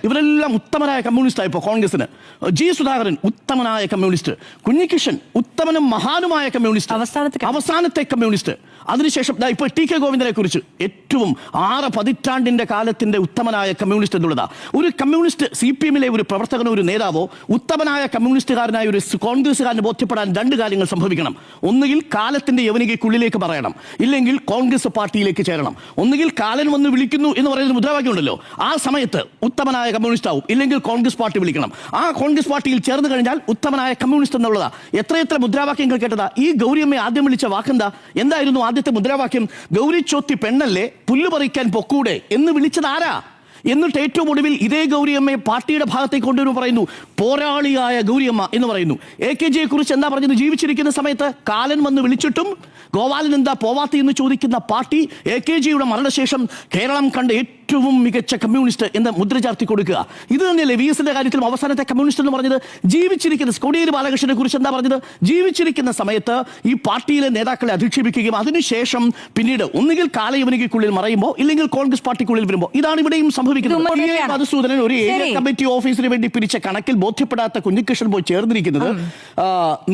ഇവരെല്ലാം ഉത്തമനായ കമ്മ്യൂണിസ്റ്റ് ഇപ്പോൾ കോൺഗ്രസിന്. ജി സുധാകരൻ ഉത്തമനായ കമ്മ്യൂണിസ്റ്റ്, കുഞ്ഞികൃഷ്ണൻ ഉത്തമനും മഹാനുമായ കമ്മ്യൂണിസ്റ്റ്, അവസാനത്തെ കമ്മ്യൂണിസ്റ്റ്. അതിനുശേഷം ഇപ്പോൾ ടി കെ ഗോവിന്ദനെ കുറിച്ച് ഏറ്റവും 6 പതിറ്റാണ്ടിന്റെ കാലത്തിന്റെ ഉത്തമനായ കമ്മ്യൂണിസ്റ്റ് എന്നുള്ളതാ. ഒരു കമ്മ്യൂണിസ്റ്റ് CPM-ലെ ഒരു പ്രവർത്തകനോ ഒരു നേതാവോ ഉത്തമനായ കമ്മ്യൂണിസ്റ്റുകാരനായ ഒരു കോൺഗ്രസ്സുകാരന് ബോധ്യപ്പെടാൻ 2 കാര്യങ്ങൾ സംഭവിക്കണം. ഒന്നുകിൽ കാലത്തിന്റെ യവനികയ്ക്കുള്ളിലേക്ക് പറയണം, ഇല്ലെങ്കിൽ കോൺഗ്രസ് പാർട്ടിയിലേക്ക് ചേരണം. ഒന്നുകിൽ കാലൻ വന്ന് വിളിക്കുന്നു എന്ന് പറയുന്ന മുദ്രാവാക്യം ഉണ്ടല്ലോ, ആ സമയത്ത് ഉത്തമനായ കമ്മ്യൂണിസ്റ്റ് ആവും, ഇല്ലെങ്കിൽ കോൺഗ്രസ് പാർട്ടി വിളിക്കണം. ആ കോൺഗ്രസ് പാർട്ടിയിൽ ചേർന്ന് കഴിഞ്ഞാൽ ഉത്തമനായ കമ്മ്യൂണിസ്റ്റ് എന്നുള്ളതാ. എത്ര മുദ്രാവാക്യങ്ങൾ കേട്ടതാ. ഈ ഗൗരിയമ്മയെ ആദ്യം വിളിച്ച വാക്കെന്താ? എന്തായിരുന്നു ആദ്യത്തെ മുദ്രാവാക്യം? ഗൗരി ചോത്തി പെണ്ണല്ലേ, പുല്ല് പറിക്കാൻ പൊക്കൂടെ എന്ന് വിളിച്ചത് ആരാ? എന്നിട്ട് ഏറ്റവും ഒടുവിൽ ഇതേ ഗൗരിയമ്മയെ പാർട്ടിയുടെ ഭാഗത്തേക്ക് കൊണ്ടുവരും, പറയുന്നു പോരാളിയായ ഗൗരിയമ്മ എന്ന് പറയുന്നു. AKGയെ കുറിച്ച് എന്താ പറഞ്ഞത്? ജീവിച്ചിരിക്കുന്ന സമയത്ത് കാലൻ വന്ന് വിളിച്ചിട്ടും ഗോപാലൻ എന്താ പോവാത്ത എന്ന് ചോദിക്കുന്ന പാർട്ടി AKGയുടെ മരണശേഷം കേരളം കണ്ട ഏറ്റവും മികച്ച കമ്മ്യൂണിസ്റ്റ് എന്ന് മുദ്ര ചാർത്തി കൊടുക്കുക. ഇത് തന്നെയല്ലേ VS-ന്റെ കാര്യത്തിലും അവസാനത്തെ കമ്മ്യൂണിസ്റ്റ് എന്ന് പറഞ്ഞത്? ജീവിച്ചിരിക്കുന്ന കോടിയേരി ബാലകൃഷ്ണനെ കുറിച്ച് എന്താ പറഞ്ഞത്? ജീവിച്ചിരിക്കുന്ന സമയത്ത് ഈ പാർട്ടിയിലെ നേതാക്കളെ അധിക്ഷേപിക്കുകയും അതിനുശേഷം പിന്നീട് ഒന്നുകിൽ കാലയവനികയ്ക്കുള്ളിൽ മറയുമ്പോൾ, ഇല്ലെങ്കിൽ കോൺഗ്രസ് പാർട്ടിക്കുള്ളിൽ വരുമ്പോൾ. ഇതാണ് ഇവിടെയും സംഭവിക്കുന്നത്. മധുസൂദനൻ ഒരു ഏരിയ കമ്മിറ്റി ഓഫീസിന് വേണ്ടി പിരിച്ച കണക്കിൽ ബോധ്യപ്പെടാത്ത കുഞ്ഞികൃഷ്ണൻ പോയി ചേർന്നിരിക്കുന്നത്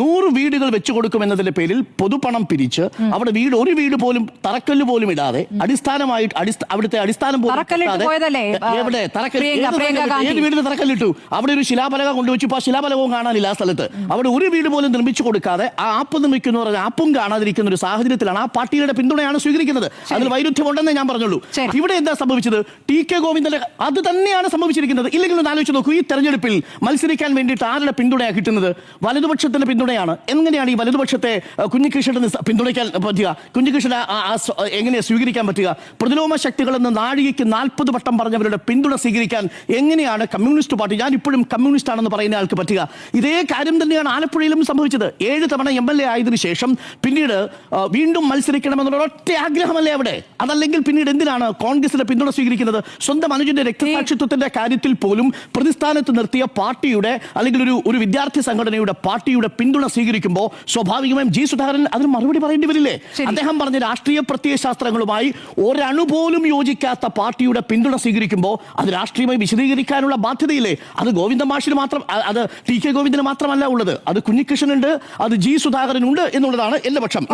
100 വീടുകൾ വെച്ചു കൊടുക്കുമെന്നതിന്റെ പേരിൽ പൊതുപണം പിരിച്ച് അവിടെ ഒരു വീട് പോലും തറക്കല്ല് പോലും ഇടാതെ അടിസ്ഥാനമായിട്ട് അവിടുത്തെ അടിസ്ഥാനം പോലും ഏത് വീടിന് തറക്കല്ലിട്ടു? അവിടെ ഒരു ശിലാപലക കൊണ്ടുവച്ചു. ഇപ്പൊ ആ ശിലാപലകവും കാണാനില്ല ആ സ്ഥലത്ത്. അവിടെ ഒരു വീട് പോലും നിർമ്മിച്ചു കൊടുക്കാതെ ആ ആപ്പ് നിർമ്മിക്കുന്നു പറഞ്ഞ ആപ്പും കാണാതിരിക്കുന്ന ഒരു സാഹചര്യത്തിലാണ് ആ പാർട്ടിയുടെ പിന്തുണയാണ് സ്വീകരിക്കുന്നത്. അതിൽ വൈരുദ്ധ്യമുണ്ടെന്ന് ഞാൻ പറഞ്ഞുള്ളൂ. ഇവിടെ എന്താ സംഭവിച്ചത്? ടി കെ ഗോവിന്ദന്റെ അത് തന്നെയാണ് സംഭവിച്ചിരിക്കുന്നത്. ഇല്ലെങ്കിൽ ഒന്ന് ആലോചിച്ച് നോക്കൂ, ഈ തെരഞ്ഞെടുപ്പിൽ മത്സരിക്കാൻ വേണ്ടിയിട്ട് ആരുടെ പിന്തുണയാണ് കിട്ടുന്നത്? വലതുപക്ഷത്തിന്റെ പിന്തുണയാണ്. എങ്ങനെയാണ് ഈ വലതുപക്ഷത്തെ കുഞ്ഞികൃഷ്ണന് പിന്തുണയ്ക്കാൻ പറ്റുക? കുഞ്ഞികൃഷ്ണൻ എങ്ങനെയാ സ്വീകരിക്കാൻ പറ്റുക? പ്രതിലോമ ശക്തികളെന്ന് നാഴികയ്ക്ക് 40 വട്ടം പറഞ്ഞവരുടെ പിന്തുണ സ്വീകരിക്കാൻ എങ്ങനെയാണ് കമ്മ്യൂണിസ്റ്റ് പാർട്ടി, ഞാൻ ഇപ്പോഴും കമ്മ്യൂണിസ്റ്റ് ആണെന്ന് പറയുന്ന ആൾക്ക് പറ്റുക? ഇതേ കാര്യം തന്നെയാണ് ആലപ്പുഴയിലും സംഭവിച്ചത്. 7 തവണ MLA ആയതിനു ശേഷം പിന്നീട് വീണ്ടും മത്സരിക്കണമെന്നുള്ള ഒറ്റ ആഗ്രഹമല്ലേ അവിടെ? അതല്ലെങ്കിൽ പിന്നീട് എന്തിനാണ് കോൺഗ്രസിന്റെ പിന്തുണ സ്വീകരിക്കുന്നത്? സ്വന്തം അനുജന്റെ രക്തസാക്ഷിത്വത്തിന്റെ കാര്യത്തിൽ പോലും പ്രതിസ്ഥാനത്ത് നിർത്തിയ പാർട്ടിയുടെ അല്ലെങ്കിൽ ഒരു വിദ്യാർത്ഥി സംഘടനയുടെ പാർട്ടിയുടെ പിന്തുണ സ്വീകരിക്കുമ്പോൾ സ്വാഭാവികമായും ജി സുധാകരൻ അതിന് മറുപടി പറയേണ്ടി വരില്ലേ? അദ്ദേഹം പറഞ്ഞ രാഷ്ട്രീയ പ്രത്യയശാസ്ത്രങ്ങളുമായി ഒരണുപോലും യോജിക്കാത്ത പാർട്ടിയുടെ പിന്തുണ സ്വീകരിക്കുമ്പോൾ അത് രാഷ്ട്രീയമായി വിശദീകരിക്കാനുള്ള ബാധ്യതയില്ലേ? അത് ഗോവിന്ദ മാഷിന് മാത്രം, അത് ടി കെ ഗോവിന്ദന് മാത്രമല്ല ഉള്ളത്, അത് കുഞ്ഞികൃഷ്ണനുണ്ട്, അത് ജി സുധാകരനുണ്ട് എന്നുള്ളതാണ് എന്റെ പക്ഷം.